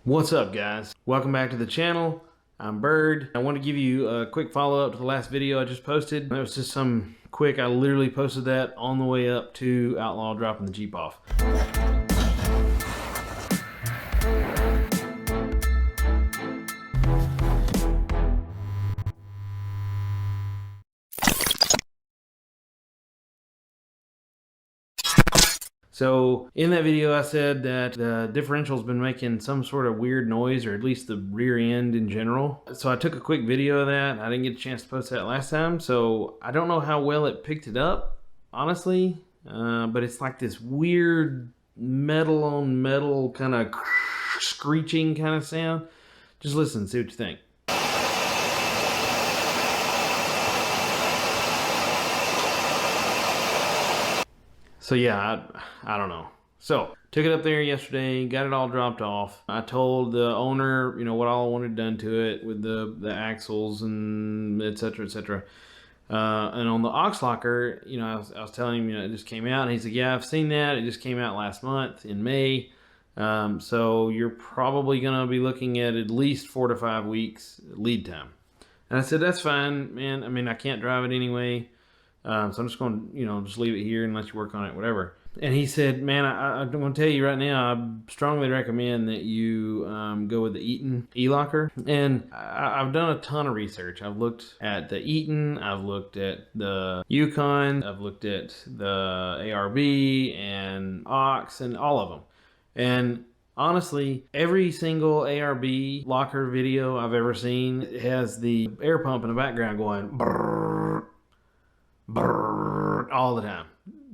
What's up, guys? Welcome back to the channel. I'm Bird. I want to give you a quick follow-up to the last video I just posted. That was just some quick, I literally posted that on the way up to Outlaw dropping the Jeep off. So in that video, I said that the differential's been making some sort of weird noise, or at least the rear end in general. So I took a quick video of that. I didn't get a chance to post that last time, so I don't know how well it picked it up, honestly. But it's like this weird metal on metal kind of screeching kind of sound. Just listen, see what you think. So yeah, I don't know. So took it up there yesterday, got it all dropped off. I told the owner, you know, what all I wanted done to it with the axles and et cetera, et cetera. And on the aux locker, you know, I was telling him, you know, it just came out, and he said, yeah, I've seen that. It just came out last month in May. So you're probably gonna be looking at least 4 to 5 weeks lead time. And I said, that's fine, man. I mean, I can't drive it anyway. So I'm just going to, you know, just leave it here and let you work on it, whatever. And he said, man, I'm going to tell you right now, I strongly recommend that you go with the Eaton e-locker. And I've done a ton of research. I've looked at the Eaton, I've looked at the Yukon, I've looked at the ARB and Ox and all of them. And honestly, every single ARB locker video I've ever seen has the air pump in the background going brrr, brrr, all the time.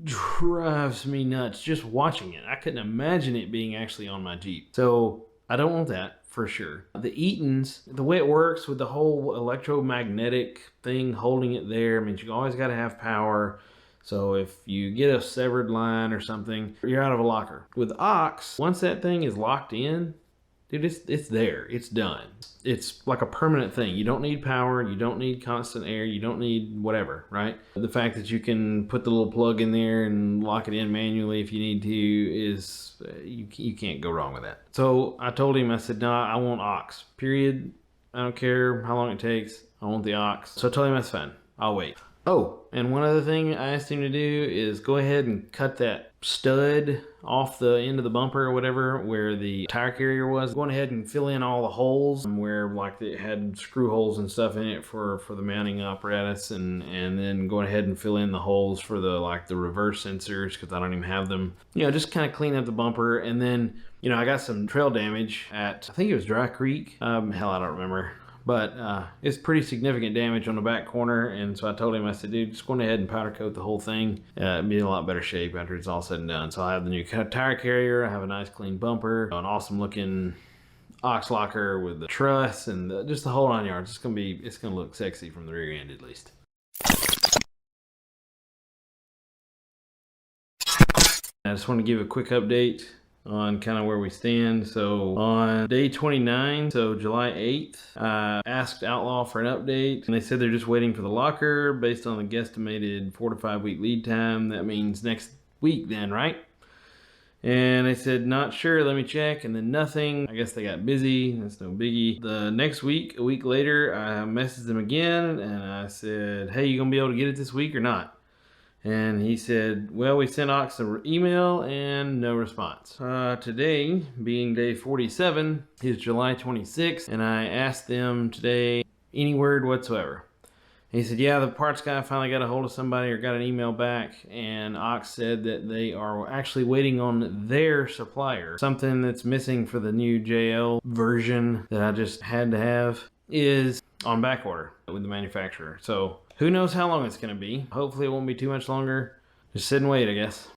Drives me nuts just watching it. I couldn't imagine it being actually on my Jeep. So I don't want that for sure. The Eatons, the way it works with the whole electromagnetic thing holding it there means you always got to have power. So if you get a severed line or something, you're out of a locker. With Ox, once that thing is locked in, dude, it's there. It's done. It's like a permanent thing. You don't need power. You don't need constant air. You don't need whatever, right? The fact that you can put the little plug in there and lock it in manually if you need to is, you can't go wrong with that. So I told him, I said, no, I want Ox, period. I don't care how long it takes. I want the Ox. So I told him that's fine. I'll wait. Oh, and one other thing I asked him to do is go ahead and cut that stud off the end of the bumper or whatever where the tire carrier was. Going ahead and fill in all the holes where like it had screw holes and stuff in it for the mounting apparatus, and then going ahead and fill in the holes for the reverse sensors, because I don't even have them. You know, just kind of clean up the bumper. And then, you know, I got some trail damage at, I think it was Dry Creek. Hell, I don't remember. But it's pretty significant damage on the back corner, and so I told him, I said, dude, just go ahead and powder coat the whole thing. It'll be in a lot better shape after it's all said and done. So I have the new tire carrier, I have a nice clean bumper, an awesome looking aux locker with the truss and just the whole 9 yards. It's gonna look sexy from the rear end at least. I just want to give a quick update on kind of where we stand. So on day 29, so July 8th, I asked Outlaw for an update, and they said they're just waiting for the locker based on the guesstimated 4 to 5 week lead time. That means next week then, right? And they said, not sure, let me check, and then nothing. I guess they got busy, that's no biggie. The next week, a week later, I messaged them again, and I said, hey, you gonna be able to get it this week or not? And he said, well, we sent Ox an email and no response. Today, being day 47, is July 26th, and I asked them today, any word whatsoever. And he said, yeah, the parts guy finally got a hold of somebody or got an email back, and Ox said that they are actually waiting on their supplier. Something that's missing for the new JL version that I just had to have is on back order with the manufacturer. So who knows how long it's going to be. Hopefully it won't be too much longer. Just sit and wait, I guess.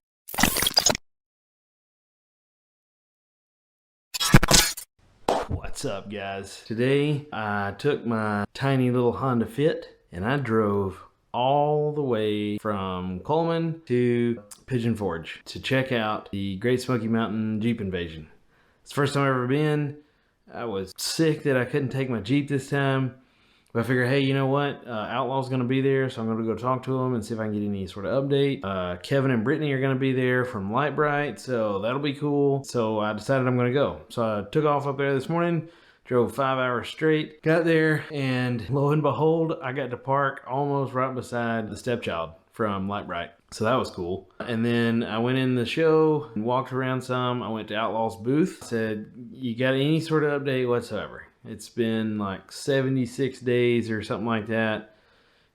What's up, guys? Today I took my tiny little Honda Fit and I drove all the way from Coleman to Pigeon Forge to check out the Great Smoky Mountain Jeep Invasion. It's the first time I've ever been. I was sick that I couldn't take my Jeep this time, But I figured, hey, you know what? Outlaw's going to be there, so I'm going to go talk to him and see if I can get any sort of update. Kevin and Brittany are going to be there from Lightbright, so that'll be cool. So I decided I'm going to go. So I took off up there this morning, drove 5 hours straight, got there, and lo and behold, I got to park almost right beside the stepchild from Lightbright. So that was cool. And then I went in the show and walked around some. I went to Outlaw's booth, said, you got any sort of update whatsoever? It's been like 76 days or something like that.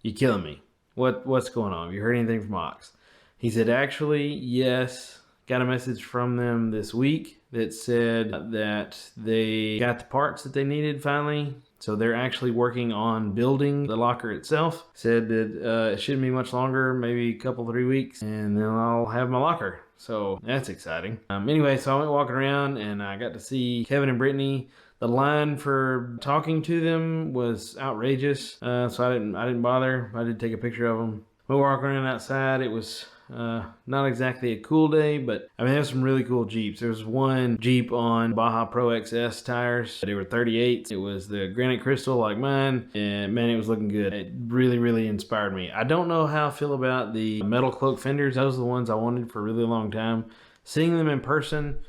You're killing me. What's going on? Have you heard anything from Ox? He said, actually, yes. Got a message from them this week that said that they got the parts that they needed finally. So they're actually working on building the locker itself. Said that it shouldn't be much longer, maybe a couple, 3 weeks, and then I'll have my locker. So that's exciting. Anyway, so I went walking around and I got to see Kevin and Brittany. The line for talking to them was outrageous, so I didn't bother. I did take a picture of them. We were walking around outside. It was not exactly a cool day, but I mean, there's some really cool Jeeps. There was one Jeep on Baja Pro XS tires. They were 38s. It was the granite crystal like mine, and man, it was looking good. It really, really inspired me. I don't know how I feel about the metal cloak fenders. Those are the ones I wanted for a really long time. Seeing them in person,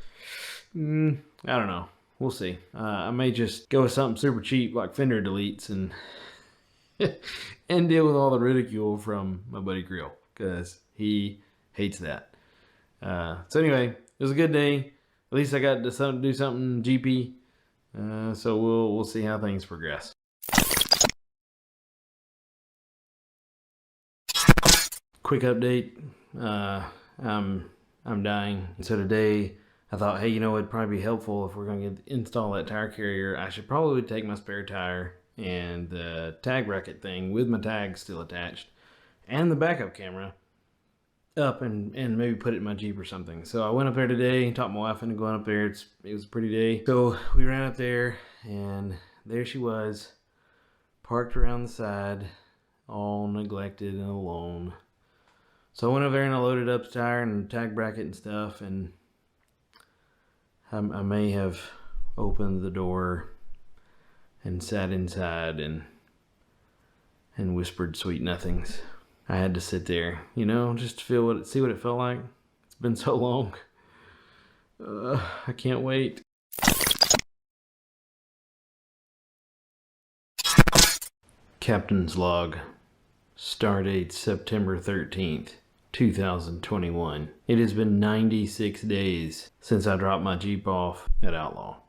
I don't know. We'll see. I may just go with something super cheap like fender deletes and and deal with all the ridicule from my buddy Grill, because he hates that. So anyway, it was a good day. At least I got to do something Jeepy. So we'll see how things progress. Quick update. I'm dying. So today I thought, hey, you know, it'd probably be helpful if we're going to install that tire carrier. I should probably take my spare tire and the tag bracket thing with my tags still attached and the backup camera up and maybe put it in my Jeep or something. So I went up there today, talked my wife into going up there. It was a pretty day. So we ran up there and there she was, parked around the side, all neglected and alone. So I went over there and I loaded up the tire and the tag bracket and stuff, and I may have opened the door and sat inside and whispered sweet nothings. I had to sit there, you know, just to see what it felt like. It's been so long. I can't wait. Captain's log. Stardate September 13th. 2021. It has been 96 days since I dropped my Jeep off at Outlaw.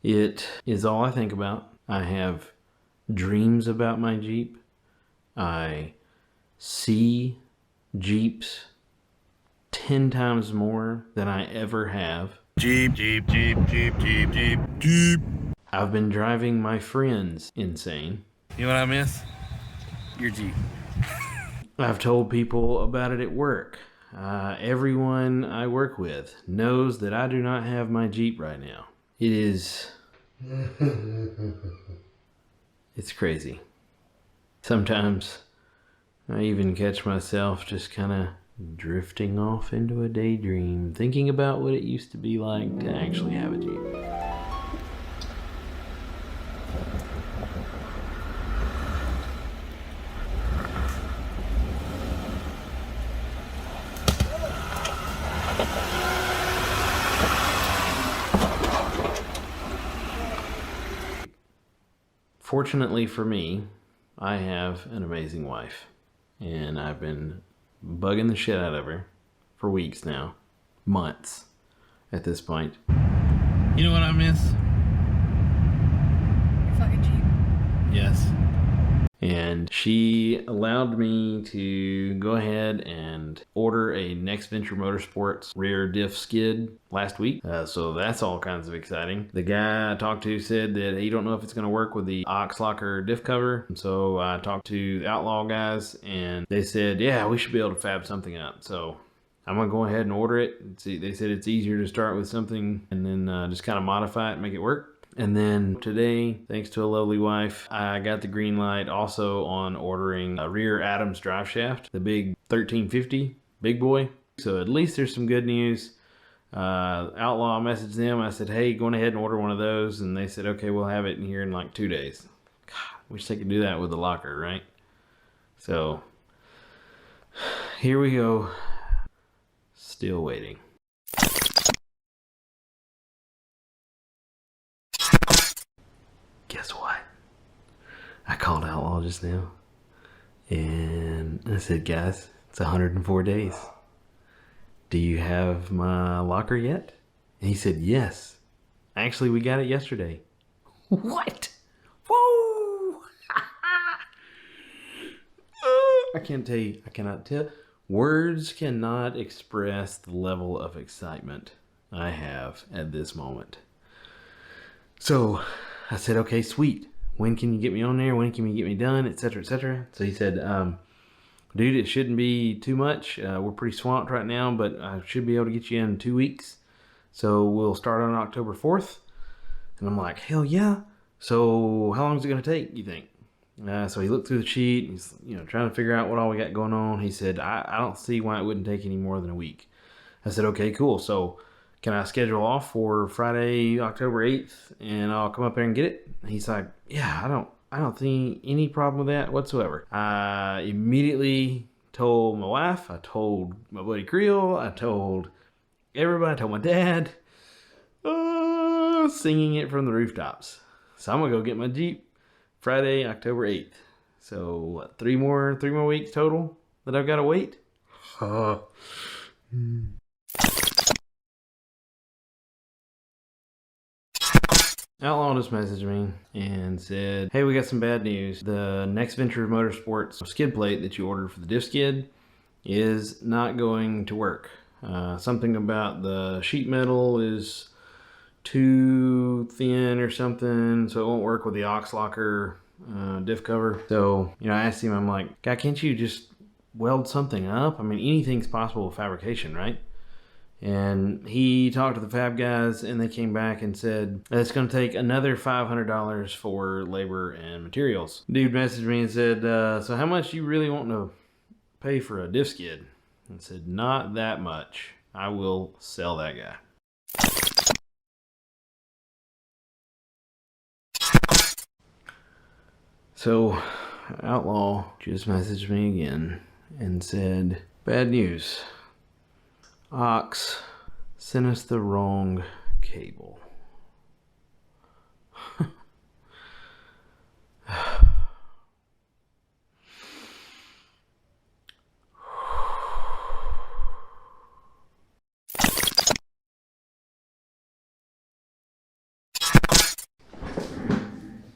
It is all I think about. I have dreams about my Jeep. I see Jeeps 10 times more than I ever have. Jeep, Jeep, Jeep, Jeep, Jeep, Jeep, Jeep. I've been driving my friends insane. You know what I miss? Your Jeep. I've told people about it at work. Everyone I work with knows that I do not have my Jeep right now. It is... it's crazy. Sometimes I even catch myself just kind of drifting off into a daydream, thinking about what it used to be like to actually have a Jeep. Fortunately for me, I have an amazing wife, and I've been bugging the shit out of her for weeks now, months at this point. You know what I miss? Your fucking Jeep. Yes. And she allowed me to go ahead and order a Next Venture Motorsports rear diff skid last week. So that's all kinds of exciting. The guy I talked to said that he don't know if it's going to work with the Ox Locker diff cover. So I talked to the Outlaw guys and they said, yeah, we should be able to fab something up. So I'm going to go ahead and order it. See, they said it's easier to start with something and then just kind of modify it and make it work. And then today, thanks to a lovely wife, I got the green light also on ordering a rear Adams drive shaft, the big 1350 big boy. So at least there's some good news. Outlaw, I messaged them. I said, hey, go ahead and order one of those. And they said, okay, we'll have it in here in like 2 days. Wish they could do that with the locker, right? So here we go. Still waiting. Guess what? I called Outlaw just now. And I said, guys, it's 104 days. Do you have my locker yet? And he said, yes. Actually, we got it yesterday. What? Whoa! I can't tell you. I cannot tell. Words cannot express the level of excitement I have at this moment. So I said, okay, sweet. When can you get me on there? When can you get me done? Etc. etc. So he said, dude, it shouldn't be too much. We're pretty swamped right now, but I should be able to get you in 2 weeks. So we'll start on October 4th. And I'm like, hell yeah. So how long is it going to take, you think? So he looked through the sheet. He's trying to figure out what all we got going on. He said, I don't see why it wouldn't take any more than a week. I said, okay, cool. So can I schedule off for Friday, October 8th, and I'll come up there and get it? And he's like, yeah, I don't see any problem with that whatsoever. I immediately told my wife. I told my buddy Creel. I told everybody. I told my dad. Singing it from the rooftops. So I'm gonna go get my Jeep Friday, October 8th. So what, three more weeks total that I've got to wait? Outlaw just messaged me and said, hey, we got some bad news. The Next Venture Motorsports skid plate that you ordered for the diff skid is not going to work. Something about the sheet metal is too thin or something, so it won't work with the aux locker diff cover. So I asked him, I'm like, guy, can't you just weld something up? I mean, anything's possible with fabrication, right? And he talked to the fab guys, and they came back and said it's going to take another $500 for labor and materials. Dude messaged me and said, so how much you really want to pay for a diff skid? And said, not that much. I will sell that guy. So Outlaw just messaged me again and said, bad news. Ox sent us the wrong cable.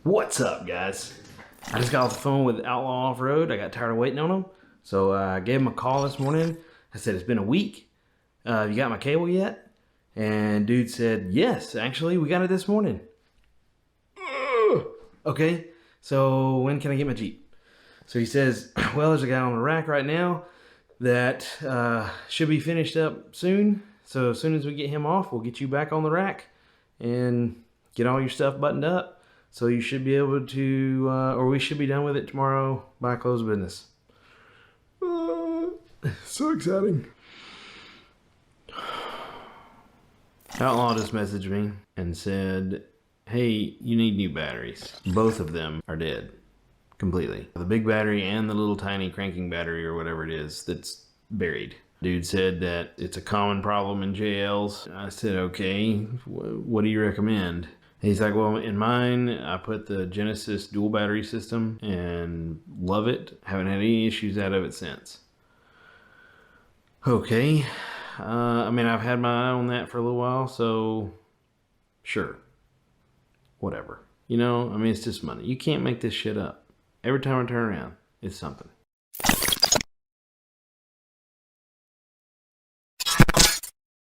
What's up, guys? I just got off the phone with Outlaw Offroad. I got tired of waiting on them. So I gave him a call this morning. I said, it's been a week. You got my cable yet? And dude said, yes, actually, we got it this morning. Okay, so when can I get my Jeep? So he says, well, there's a guy on the rack right now that should be finished up soon. So as soon as we get him off, we'll get you back on the rack and get all your stuff buttoned up. So you should be able to, or we should be done with it tomorrow by close of business. So exciting. Outlaw just messaged me and said, hey, you need new batteries. Both of them are dead. Completely. The big battery and the little tiny cranking battery or whatever it is that's buried. Dude said that it's a common problem in JLs. I said, okay, what do you recommend? He's like, well, in mine, I put the Genesis dual battery system and love it. Haven't had any issues out of it since. Okay. I mean, I've had my eye on that for a little while, so sure. Whatever. I mean, it's just money. You can't make this shit up. Every time I turn around, it's something.